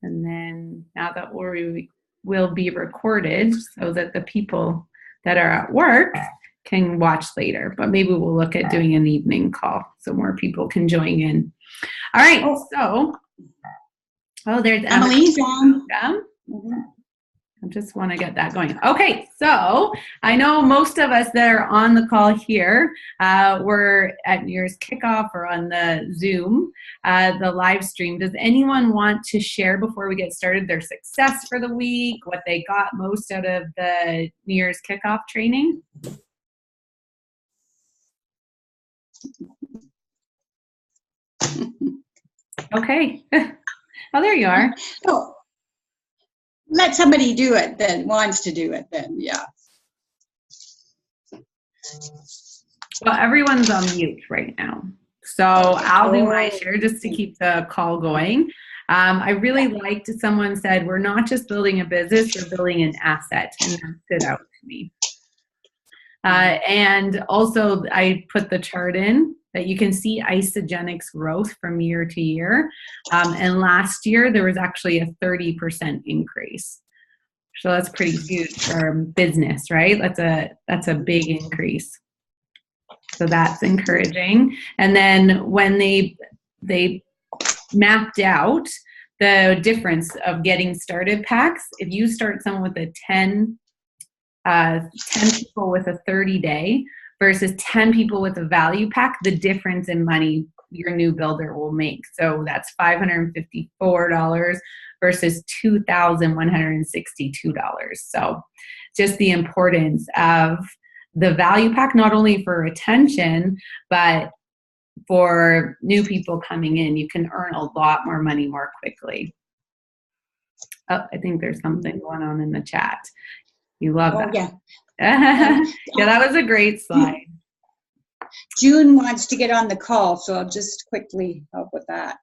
And then now that we will be recorded so that the people that are at work can watch later, but maybe we'll look at doing an evening call so more people can join in. All right, so, there's Emily's on. I just want to get that going. Okay, so I know most of us that are on the call here were at New Year's kickoff or on the Zoom, the live stream. Does anyone want to share before we get started their success for the week, what they got most out of the New Year's kickoff training? Okay. Oh, there you are. Oh, let somebody do it then, wants to do it then, yeah. Well, everyone's on mute right now. So I'll do my share just to keep the call going. I really liked someone said, we're not just building a business, we're building an asset. And that stood out to me. And also I put the chart in that you can see Isagenix growth from year to year. And last year there was actually a 30% increase. So that's pretty huge for business, right? That's a big increase. So that's encouraging. And then when they mapped out the difference of getting started packs, if you start someone with a 10 people with a 30-day versus 10 people with a value pack, the difference in money your new builder will make. So that's $554 versus $2,162. So just the importance of the value pack, not only for retention, but for new people coming in. You can earn a lot more money more quickly. Oh, I think there's something going on in the chat. You love that. Yeah. Yeah, that was a great slide. June wants to get on the call, so I'll just quickly help with that.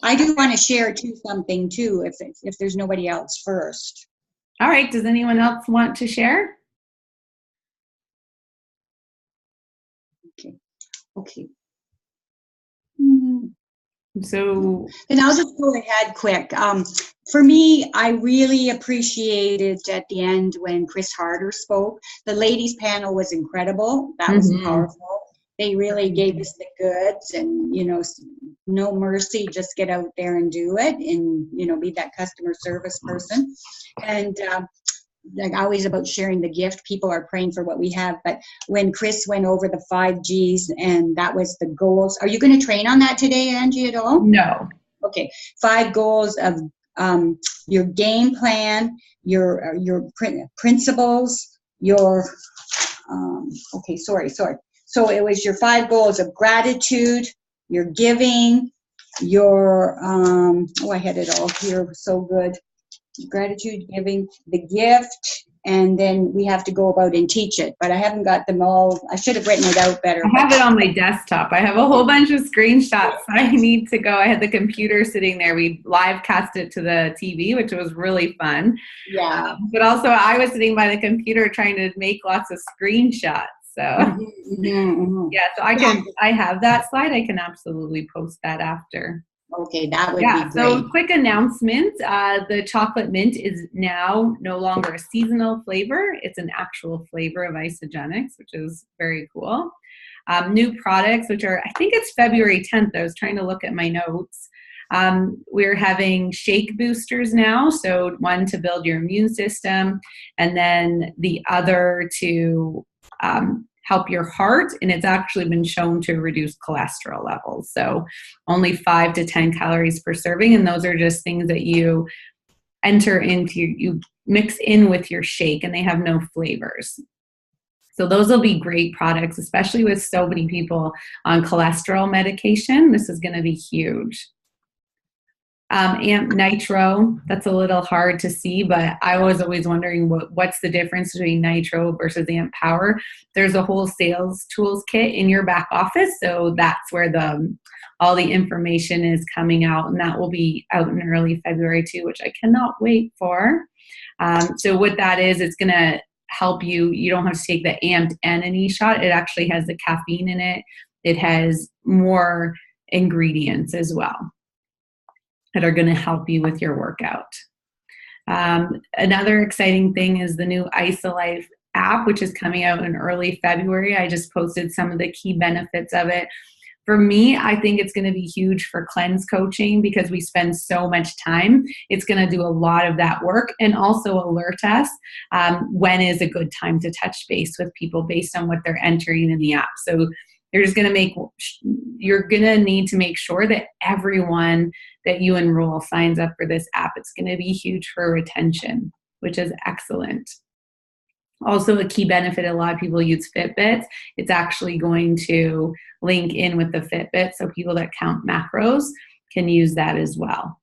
I do want to share something too, if there's nobody else first. All right, does anyone else want to share? Okay. So then I'll just go ahead quick. For me, I really appreciated at the end when Chris Harder spoke. The ladies panel was incredible. That was powerful. They really gave us the goods and, no mercy, just get out there and do it and, be that customer service person. And like always about sharing the gift, people are praying for what we have. But when Chris went over the 5 Gs and that was the goals, are you going to train on that today, Angie, at all? No. Okay. 5 goals of your game plan, your principles, your, okay, sorry. So it was your 5 goals of gratitude, your giving, your, I had it all here, so good. Gratitude, giving, the gift, and then we have to go about and teach it. But I haven't got them all. I should have written it out better. I have it on my desktop. I have a whole bunch of screenshots. I need to go. I had the computer sitting there. We live cast it to the TV, which was really fun. Yeah. But also I was sitting by the computer trying to make lots of screenshots. So yeah, so I have that slide. I can absolutely post that after. Okay, that would be great. So quick announcement, the chocolate mint is now no longer a seasonal flavor. It's an actual flavor of Isagenix, which is very cool. New products, which are, I think it's February 10th. I was trying to look at my notes. We're having shake boosters now. So one to build your immune system, and then the other to help your heart, and it's actually been shown to reduce cholesterol levels. So only 5 to 10 calories per serving, and those are just things that you enter into, you mix in with your shake, and they have no flavors. So those will be great products, especially with so many people on cholesterol medication. This is going to be huge. Amp Nitro, that's a little hard to see, but I was always wondering what's the difference between Nitro versus Amp Power. There's a whole sales tools kit in your back office, so that's where all the information is coming out, and that will be out in early February too, which I cannot wait for. So what that is, it's going to help you. You don't have to take the amped and an e-shot. It actually has the caffeine in it. It has more ingredients as well. that are going to help you with your workout. Another exciting thing is the new IsoLife app, which is coming out in early February. I just posted some of the key benefits of it. For me, I think it's going to be huge for cleanse coaching because we spend so much time. It's going to do a lot of that work and also alert us when is a good time to touch base with people based on what they're entering in the app. So you're going to need to make sure that everyone that you enroll signs up for this app. It's going to be huge for retention, which is excellent. Also, a key benefit, a lot of people use Fitbits. It's actually going to link in with the Fitbit, so people that count macros can use that as well.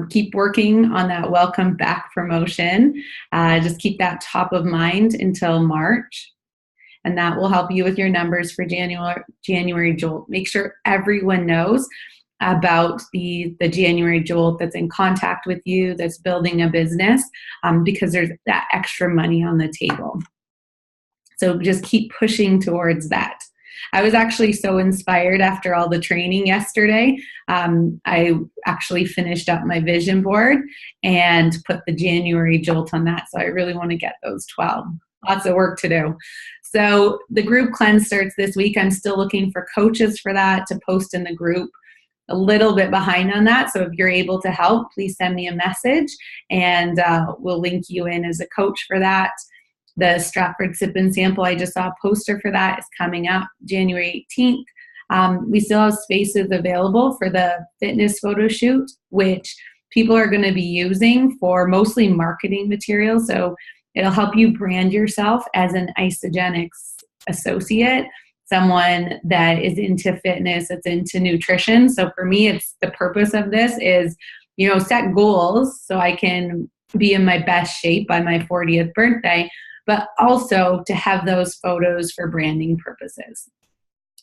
Keep working on that welcome back promotion. Just keep that top of mind until March, and that will help you with your numbers for January Jolt. Make sure everyone knows about the January Jolt that's in contact with you, that's building a business, because there's that extra money on the table. So just keep pushing towards that. I was actually so inspired after all the training yesterday. I actually finished up my vision board and put the January Jolt on that. So I really want to get those 12. Lots of work to do. So the group cleanse starts this week. I'm still looking for coaches for that to post in the group. A little bit behind on that. So if you're able to help, please send me a message and we'll link you in as a coach for that. The Stratford Sip and Sample, I just saw a poster for that, is coming up January 18th. We still have spaces available for the fitness photo shoot, which people are going to be using for mostly marketing material. So it'll help you brand yourself as an Isagenix associate, someone that is into fitness, that's into nutrition. So for me, it's the purpose of this is, set goals so I can be in my best shape by my 40th birthday, but also to have those photos for branding purposes.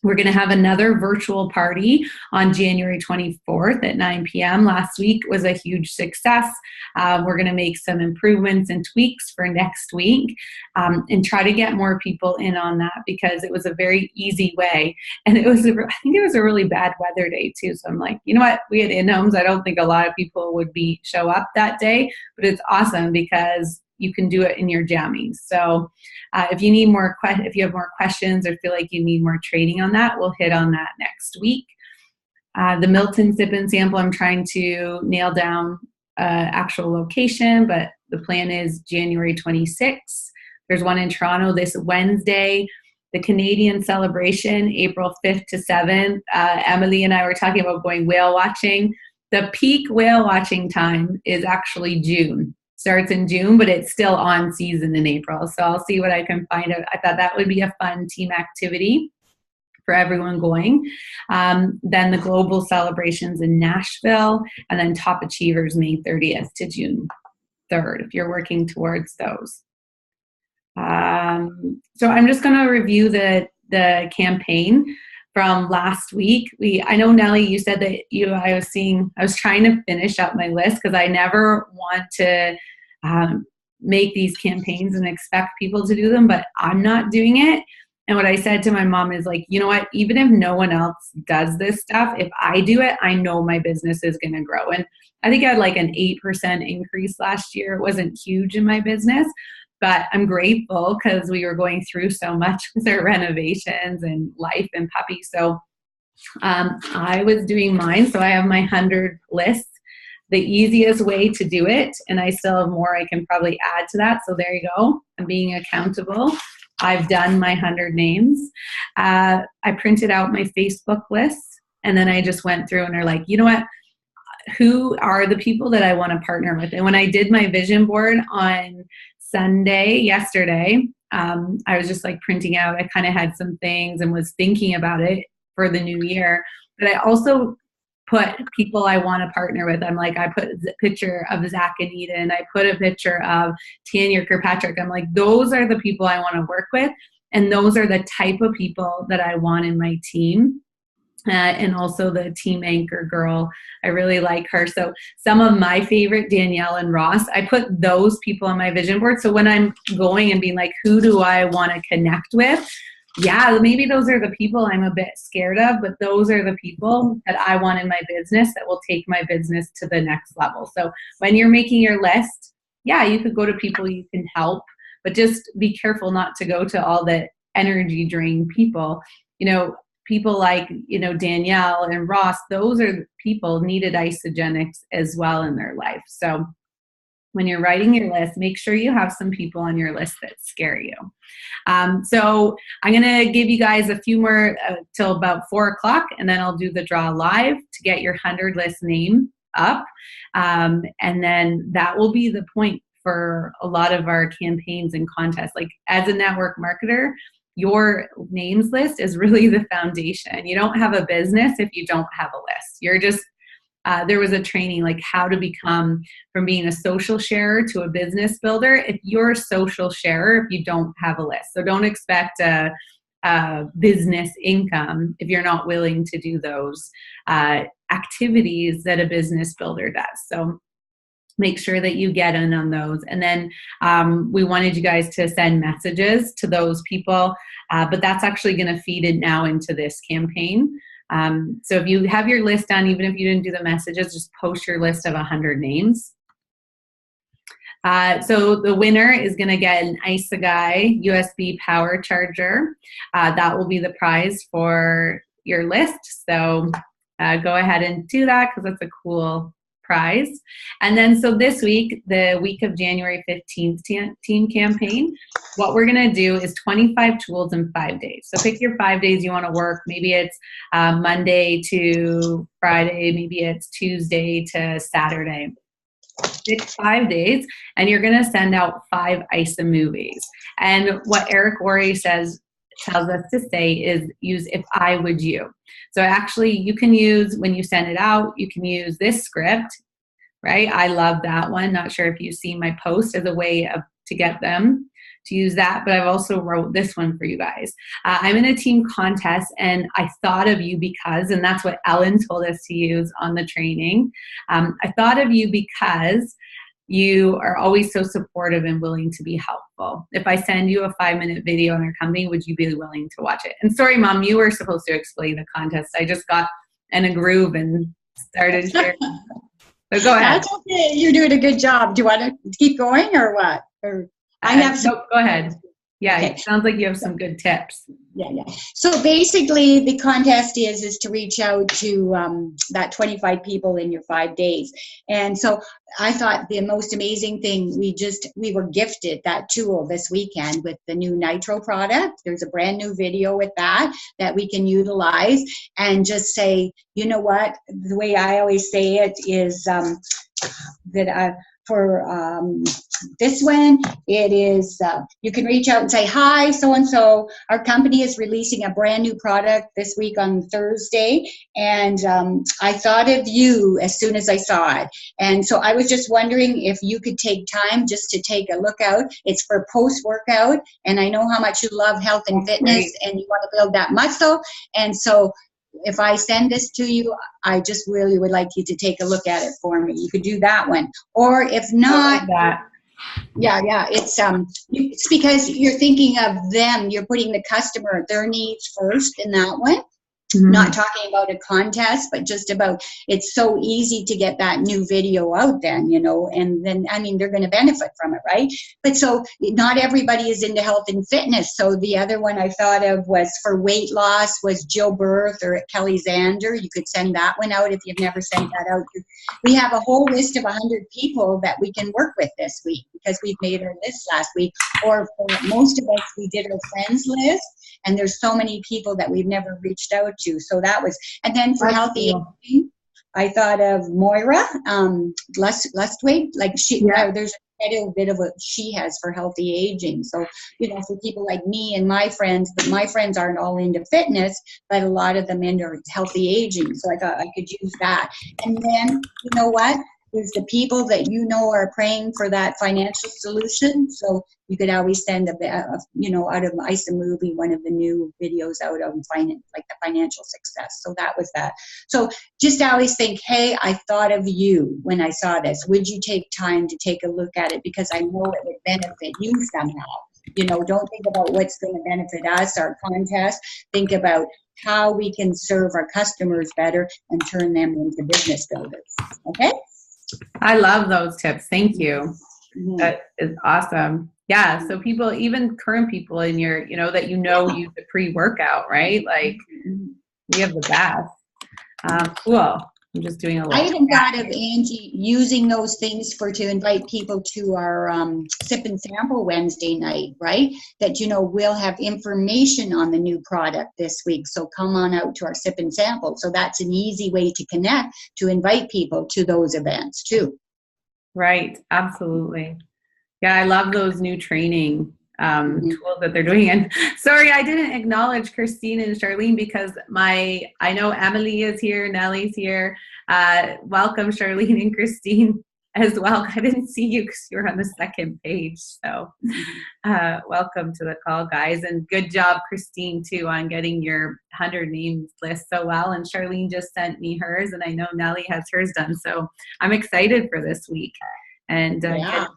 We're going to have another virtual party on January 24th at 9 p.m. Last week was a huge success. We're going to make some improvements and tweaks for next week and try to get more people in on that because it was a very easy way. And I think it was a really bad weather day too. So I'm like, you know what? We had in-homes. I don't think a lot of people would show up that day, but it's awesome because you can do it in your jammies. So if you have more questions or feel like you need more training on that, we'll hit on that next week. The Milton Sip and Sample, I'm trying to nail down actual location, but the plan is January 26th. There's one in Toronto this Wednesday. The Canadian celebration, April 5th to 7th. Emily and I were talking about going whale watching. The peak whale watching time is actually June. Starts in June, but it's still on season in April. So I'll see what I can find out. I thought that would be a fun team activity for everyone going. Then the global celebrations in Nashville, and then Top Achievers May 30th to June 3rd, if you're working towards those. So I'm just going to review the campaign from last week. I know, Nellie, you said that I was trying to finish up my list because I never want to make these campaigns and expect people to do them, but I'm not doing it. And what I said to my mom is like, you know what, even if no one else does this stuff, if I do it, I know my business is going to grow. And I think I had like an 8% increase last year. It wasn't huge in my business, but I'm grateful because we were going through so much with our renovations and life and puppy. So I was doing mine. So I have my 100 lists, the easiest way to do it. And I still have more I can probably add to that. So there you go. I'm being accountable. I've done my 100 names. I printed out my Facebook list. And then I just went through and are like, you know what? Who are the people that I want to partner with? And when I did my vision board on yesterday, I was just like printing out. I kind of had some things and was thinking about it for the new year. But I also put people I want to partner with. I'm like, I put a picture of Zach and Eden. I put a picture of Tanya Kirkpatrick. I'm like, those are the people I want to work with. And those are the type of people that I want in my team. And also the team anchor girl. I really like her. So some of my favorite, Danielle and Ross, I put those people on my vision board. So when I'm going and being like, who do I want to connect with? yeah, maybe those are the people I'm a bit scared of, but those are the people that I want in my business that will take my business to the next level. So when you're making your list, yeah, you could go to people you can help, but just be careful not to go to all the energy drain people. People like, Danielle and Ross, those are people needed isogenics as well in their life. So when you're writing your list, make sure you have some people on your list that scare you. So I'm going to give you guys a few more till about 4 o'clock, and then I'll do the draw live to get your 100 list name up. And then that will be the point for a lot of our campaigns and contests. Like as a network marketer, your names list is really the foundation. You don't have a business if you don't have a list. You're just there was a training like how to become from being a social sharer to a business builder. If you're a social sharer, if you don't have a list, so don't expect a business income if you're not willing to do those activities that a business builder does. So make sure that you get in on those. And then we wanted you guys to send messages to those people, but that's actually going to feed it now into this campaign. So if you have your list done, even if you didn't do the messages, just post your list of 100 names. So the winner is going to get an Isagai USB power charger. That will be the prize for your list. So go ahead and do that because that's a cool prize. And then so this week, the week of January 15th team campaign, what we're going to do is 25 tools in 5 days. So pick your 5 days you want to work. Maybe it's Monday to Friday. Maybe it's Tuesday to Saturday. Pick 5 days, and you're going to send out 5 ISA movies. And what Eric Worre tells us to say is use if I would you. So actually you can use, when you send it out, you can use this script, right? I love that one. Not sure if you see my post as a way to get them to use that, but I've also wrote this one for you guys. I'm in a team contest and I thought of you because, and that's what Ellen told us to use on the training. I thought of you because you are always so supportive and willing to be helpful. If I send you a 5-minute video on our company, would you be willing to watch it? And sorry, Mom, you were supposed to explain the contest. I just got in a groove and started sharing. So go ahead. That's okay. You're doing a good job. Do you want to keep going or what? Or I have some. Go ahead. Yeah, okay. It sounds like you have some good tips. Yeah. So basically, the contest is to reach out to that 25 people in your 5 days. And so I thought the most amazing thing, we were gifted that tool this weekend with the new NYKO product. There's a brand new video with that we can utilize and just say, you know what, the way I always say it is that for this one, it is, you can reach out and say, hi, so-and-so, our company is releasing a brand new product this week on Thursday, and I thought of you as soon as I saw it. And so I was just wondering if you could take time just to take a look out. It's for post-workout, and I know how much you love health and fitness, and you want to build that muscle, and so if I send this to you, I just really would like you to take a look at it for me. You could do that one. Or if not, it's because you're thinking of them. You're putting the customer, their needs first in that one. Mm-hmm. Not talking about a contest, but just about, it's so easy to get that new video out then, and then, I mean, they're going to benefit from it, right? But so not everybody is into health and fitness. So the other one I thought of was for weight loss was Jill Birth or Kelly Zander. You could send that one out if you've never sent that out. We have a whole list of 100 people that we can work with this week because we've made our list last week. Or for most of us, we did our friends list. And there's so many people that we've never reached out to. So that was, and then for healthy aging, I thought of Moira Lustwig. Like there's quite a bit of what she has for healthy aging. So, for people like me and my friends, but my friends aren't all into fitness, but a lot of them into healthy aging. So I thought I could use that. And then, you know what? There's the people that are praying for that financial solution. So you could always send out of ISA Movie, one of the new videos out on finance, like the financial success. So that was that. So just always think, hey, I thought of you when I saw this. Would you take time to take a look at it? Because I know it would benefit you somehow. don't think about what's going to benefit us, our contest. Think about how we can serve our customers better and turn them into business builders. Okay? I love those tips. Thank you. Mm-hmm. That is awesome. Yeah. So people, even current people in your, that use the pre-workout, right? Like we have the best. Cool. I'm just doing a little. I even thought of Angie using those things to invite people to our Sip and Sample Wednesday night, right? That, we'll have information on the new product this week. So come on out to our Sip and Sample. So that's an easy way to connect, to invite people to those events too. Right. Absolutely. Yeah. I love those new training tools that they're doing. And sorry, I didn't acknowledge Christine and Charlene because I know Emily is here, Nellie's here. Welcome, Charlene and Christine as well. I didn't see you because you were on the second page. So welcome to the call, guys. And good job, Christine, too, on getting your 100 names list so well. And Charlene just sent me hers, and I know Nellie has hers done. So I'm excited for this week and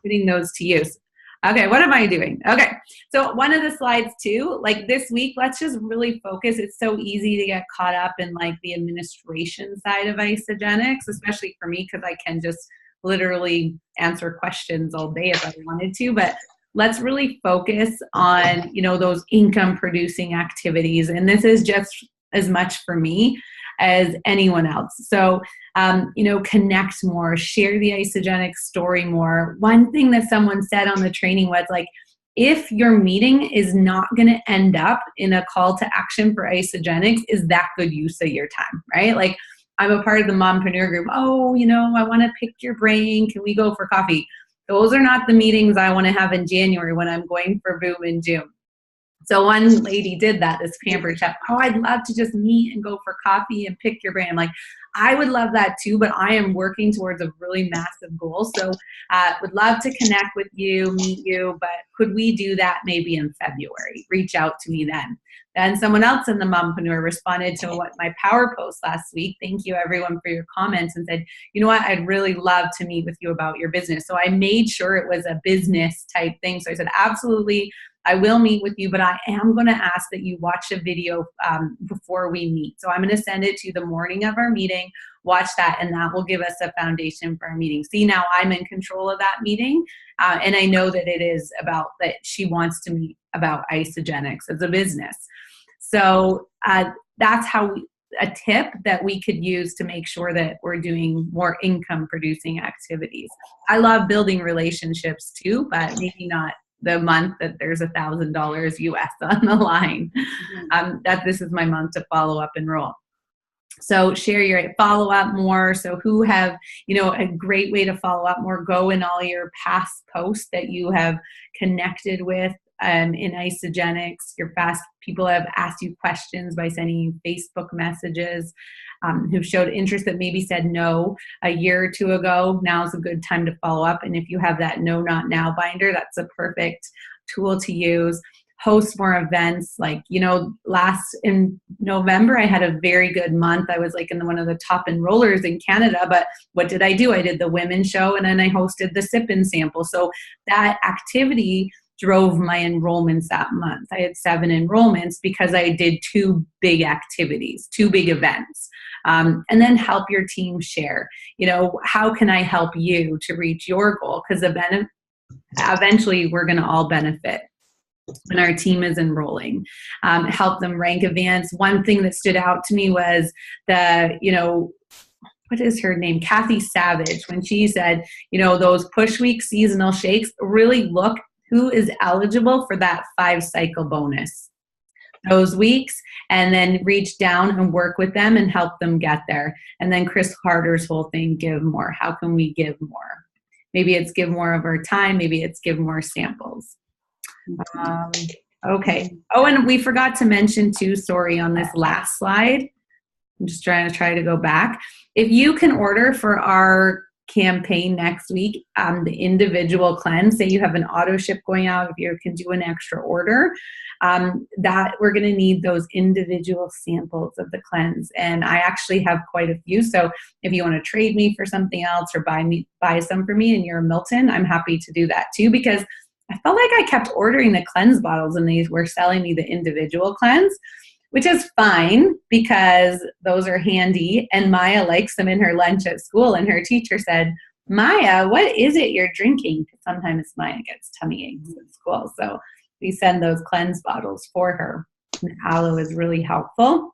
putting those to use. Okay, what am I doing? Okay, so one of the slides too, like this week, let's just really focus. It's so easy to get caught up in like the administration side of Isogenics, especially for me, because I can just literally answer questions all day if I wanted to. But let's really focus on, those income producing activities. And this is just as much for me as anyone else. So, connect more, share the Isogenics story more. One thing that someone said on the training was like, if your meeting is not going to end up in a call to action for Isogenics, is that good use of your time, right? Like I'm a part of the mompreneur group. Oh, I want to pick your brain. Can we go for coffee? Those are not the meetings I want to have in January when I'm going for Boom in June. So one lady did that, this pampered chef. Oh, I'd love to just meet and go for coffee and pick your brain. I'm like, I would love that too, but I am working towards a really massive goal. So would love to connect with you, meet you, but could we do that maybe in February? Reach out to me then. Then someone else in the Mompreneur responded to my power post last week. Thank you everyone for your comments and said, you know what, I'd really love to meet with you about your business. So I made sure it was a business type thing. So I said, absolutely, I will meet with you, but I am going to ask that you watch a video before we meet. So I'm going to send it to you the morning of our meeting. Watch that, and that will give us a foundation for our meeting. See, now I'm in control of that meeting, and I know that it is about that she wants to meet about Isogenics as a business. So that's a tip that we could use to make sure that we're doing more income producing activities. I love building relationships too, but maybe not the month that there's $1,000 US on the line. That this is my month to follow up and roll. So share your follow up more. So who have, a great way to follow up more, go in all your past posts that you have connected with in Isogenics. Your past people have asked you questions by sending you Facebook messages, who showed interest that maybe said no a year or two ago. Now's a good time to follow up. And if you have that no, not now binder, that's a perfect tool to use. Host more events. Like, last in November, I had a very good month. I was like in one of the top enrollers in Canada, but what did I do? I did the women's show and then I hosted the Sip and Sample. So that activity drove my enrollments that month. I had 7 enrollments because I did 2 big activities, 2 big events. And then help your team share. How can I help you to reach your goal? Because eventually we're going to all benefit when our team is enrolling. Help them rank events. One thing that stood out to me was what is her name? Kathy Savage, when she said, those push week seasonal shakes, really look who is eligible for that 5-cycle bonus those weeks, and then reach down and work with them and help them get there. And then Chris Carter's whole thing, give more. How can we give more? Maybe it's give more of our time. Maybe it's give more samples. Okay. Oh, and we forgot to mention too, sorry, on this last slide. I'm just trying to go back. If you can order for our campaign next week, the individual cleanse, say you have an auto ship going out, if you can do an extra order, that we're going to need those individual samples of the cleanse. And I actually have quite a few. So if you want to trade me for something else or buy some for me and you're a Milton, I'm happy to do that too, because I felt like I kept ordering the cleanse bottles and they were selling me the individual cleanse, which is fine because those are handy. And Maya likes them in her lunch at school. And her teacher said, Maya, what is it you're drinking? Because sometimes Maya gets tummy aches at school. So we send those cleanse bottles for her. And aloe is really helpful.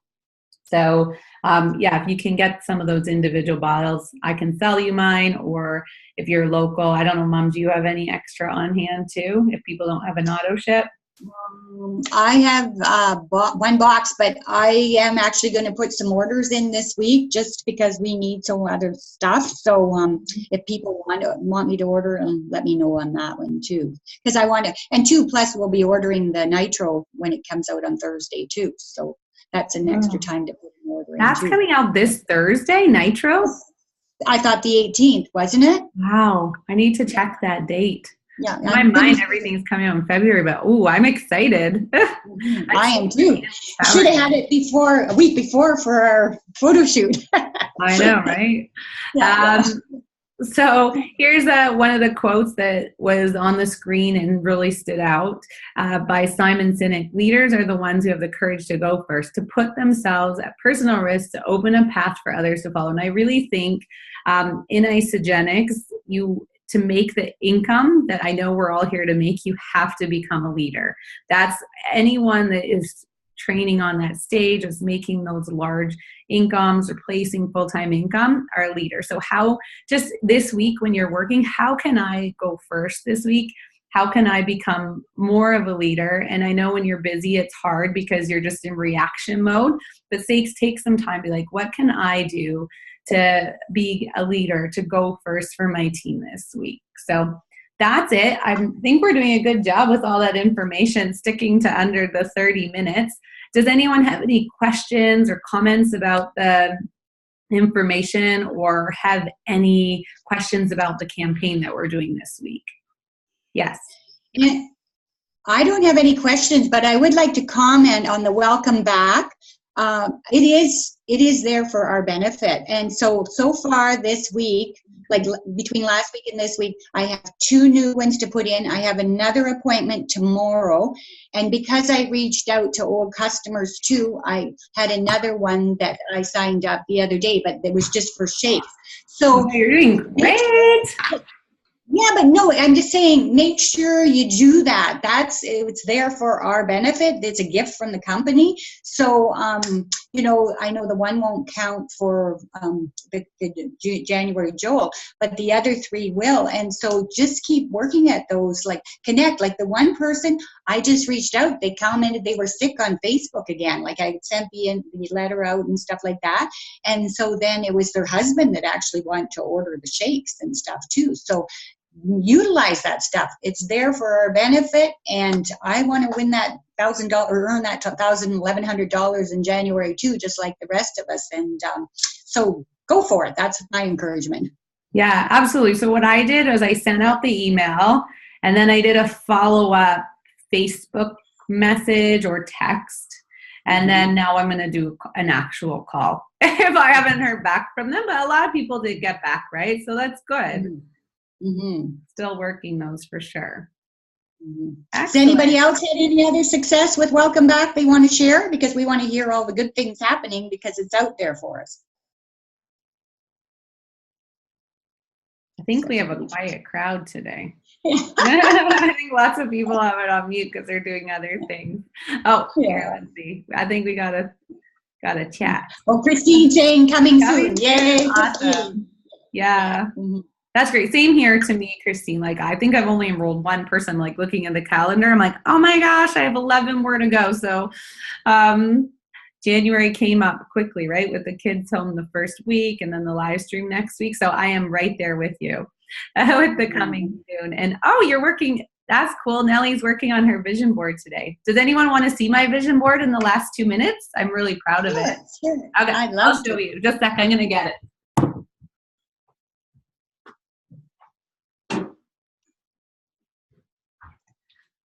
So yeah, if you can get some of those individual bottles, I can sell you mine. Or if you're local, I don't know, Mom, do you have any extra on hand too if people don't have an auto ship? I have one box, but I am actually going to put some orders in this week just because we need some other stuff. So if people want me to order, let me know on that one too. Because I want to, and two, plus we'll be ordering the NYKO when it comes out on Thursday too. So that's an extra time to put an order in. That's coming out this Thursday, Nitro? I thought the 18th, wasn't it? Wow, I need to check that date. Yeah, in my mind, everything's coming out in February, but I'm excited. I am too. Should have had it a week before for our photo shoot. I know, right? Yeah. So here's one of the quotes that was on the screen and really stood out by Simon Sinek. Leaders are the ones who have the courage to go first, to put themselves at personal risk, to open a path for others to follow. And I really think in Isogenics, to make the income that I know we're all here to make, you have to become a leader. That's anyone that is training on that stage, is making those large incomes, replacing full-time income, are a leader. So how, just this week when you're working, how can I go first this week? How can I become more of a leader? And I know when you're busy, it's hard because you're just in reaction mode, but take some time to be like, what can I do to be a leader, to go first for my team this week? So that's it. I think we're doing a good job with all that information, sticking to under the 30 minutes. Does anyone have any questions or comments about the information, or have any questions about the campaign that we're doing this week? Yes. Yeah, I don't have any questions, but I would like to comment on the welcome back. It is there for our benefit. And so far this week, like between last week and this week, I have 2 new ones to put in. I have another appointment tomorrow. And because I reached out to old customers too, I had another one that I signed up the other day, but it was just for shakes. So you're doing great. Yeah, but no, I'm just saying, make sure you do that. It's there for our benefit. It's a gift from the company. So, I know the one won't count for the January Joel, but the other 3 will. And so just keep working at those, like connect. Like the one person, I just reached out. They commented they were sick on Facebook again. Like I sent the letter out and stuff like that. And so then it was their husband that actually wanted to order the shakes and stuff too. So utilize that stuff. It's there for our benefit, and I want to win that $1,000 or earn that $1,100 in January too, just like the rest of us. And so go for it. That's my encouragement. Yeah, absolutely. So what I did was I sent out the email, and then I did a follow-up Facebook message or text, and then now I'm going to do an actual call if I haven't heard back from them. But a lot of people did get back, right? So that's good. Mm-hmm. Still working those for sure. Mm-hmm. Has anybody else had any other success with Welcome Back they want to share? Because we want to hear all the good things happening because it's out there for us. I think we have a quiet crowd today. I think lots of people have it on mute because they're doing other things. Oh, here, let's see. I think we got a chat. Oh, Christine saying coming soon. Yay. Awesome. Yeah. Mm-hmm. That's great. Same here to me, Christine. Like, I think I've only enrolled one person, like looking at the calendar. I'm like, oh my gosh, I have 11 more to go. So January came up quickly, right? With the kids home the first week and then the live stream next week. So I am right there with you with the coming soon. And you're working. That's cool. Nellie's working on her vision board today. Does anyone want to see my vision board in the last 2 minutes? I'm really proud of it. Sure. Okay, I'll show you. Just a sec. I'm going to get it.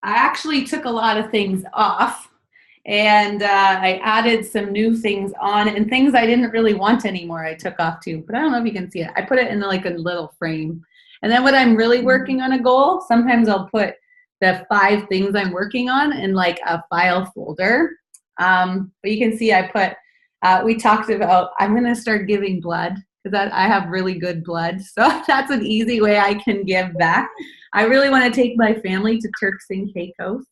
I actually took a lot of things off, and I added some new things on, and things I didn't really want anymore I took off too, but I don't know if you can see it. I put it in like a little frame. And then when I'm really working on a goal, sometimes I'll put the 5 things I'm working on in like a file folder. But you can see I put, we talked about, I'm going to start giving blood because I have really good blood. So that's an easy way I can give back. I really want to take my family to Turks and Caicos.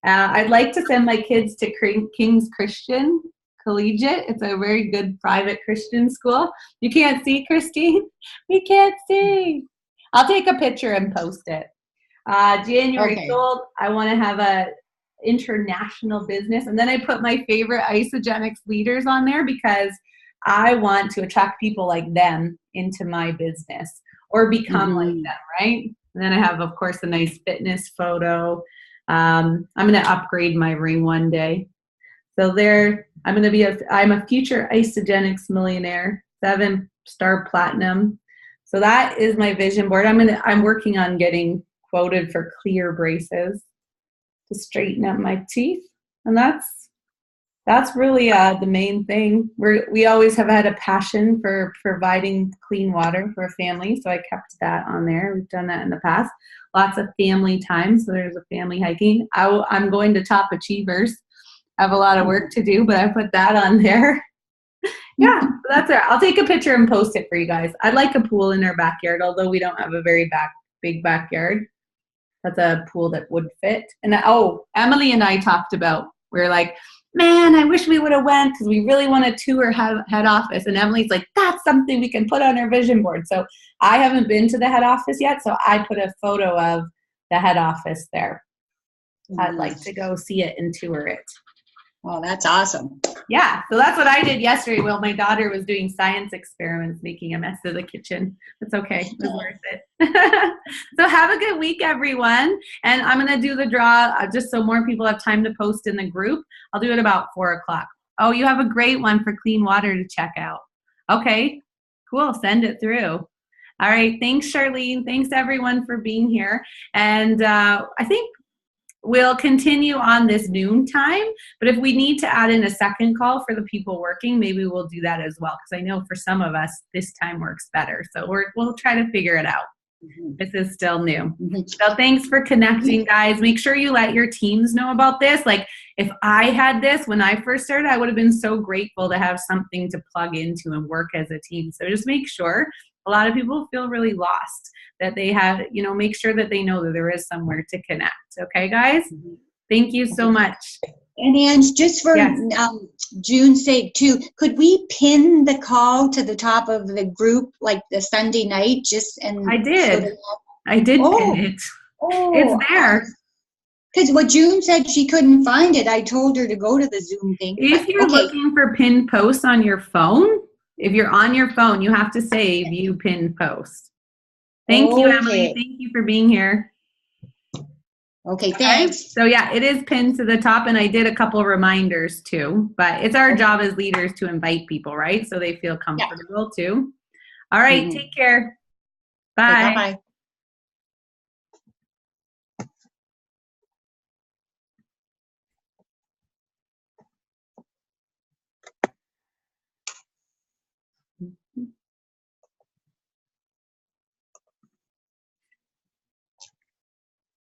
I'd like to send my kids to King's Christian Collegiate. It's a very good private Christian school. You can't see, Christine? We can't see. I'll take a picture and post it. January sold, I want to have a international business. And then I put my favorite Isogenics leaders on there because I want to attract people like them into my business or become like them, right? And then I have, of course, a nice fitness photo. I'm going to upgrade my ring one day. So there, I'm a future Isogenics millionaire, 7-star platinum. So that is my vision board. I'm working on getting quoted for clear braces to straighten up my teeth. And that's really the main thing. We always have had a passion for providing clean water for a family, so I kept that on there. We've done that in the past. Lots of family time, so there's a family hiking. I'm going to Top Achievers. I have a lot of work to do, but I put that on there. Yeah, so that's it. I'll take a picture and post it for you guys. I'd like a pool in our backyard, although we don't have a very big backyard. That's a pool that would fit. And Emily and I talked about, we were like, man, I wish we would have went because we really want to tour head office. And Emily's like, that's something we can put on our vision board. So I haven't been to the head office yet, so I put a photo of the head office there. I'd like to go see it and tour it. Oh, that's awesome. Yeah, so that's what I did yesterday while my daughter was doing science experiments, making a mess of the kitchen. It's okay. It was worth it. So have a good week, everyone. And I'm going to do the draw just so more people have time to post in the group. I'll do it about 4 o'clock. Oh, you have a great one for clean water to check out. Okay, cool. Send it through. All right. Thanks, Charlene. Thanks, everyone, for being here. And I think we'll continue on this noon time, but if we need to add in a second call for the people working, maybe we'll do that as well, because I know for some of us, this time works better. So we'll try to figure it out. This is still new. So thanks for connecting, guys. Make sure you let your teams know about this. Like if I had this when I first started, I would have been so grateful to have something to plug into and work as a team. So just make sure. A lot of people feel really lost, that they have, make sure that they know that there is somewhere to connect. Okay, guys? Thank you so much. And Ange, just for June's sake too, could we pin the call to the top of the group like the Sunday night? I did. I did pin it. It's there. Because what June said, she couldn't find it. I told her to go to the Zoom thing. If you're looking for pinned posts on your phone, if you're on your phone, you have to say view pinned post. Thank you, Emily. Thank you for being here. Okay, thanks. So yeah, it is pinned to the top, and I did a couple reminders too, but it's our job as leaders to invite people, right? So they feel comfortable too. All right, take care. Bye. Okay, bye-bye.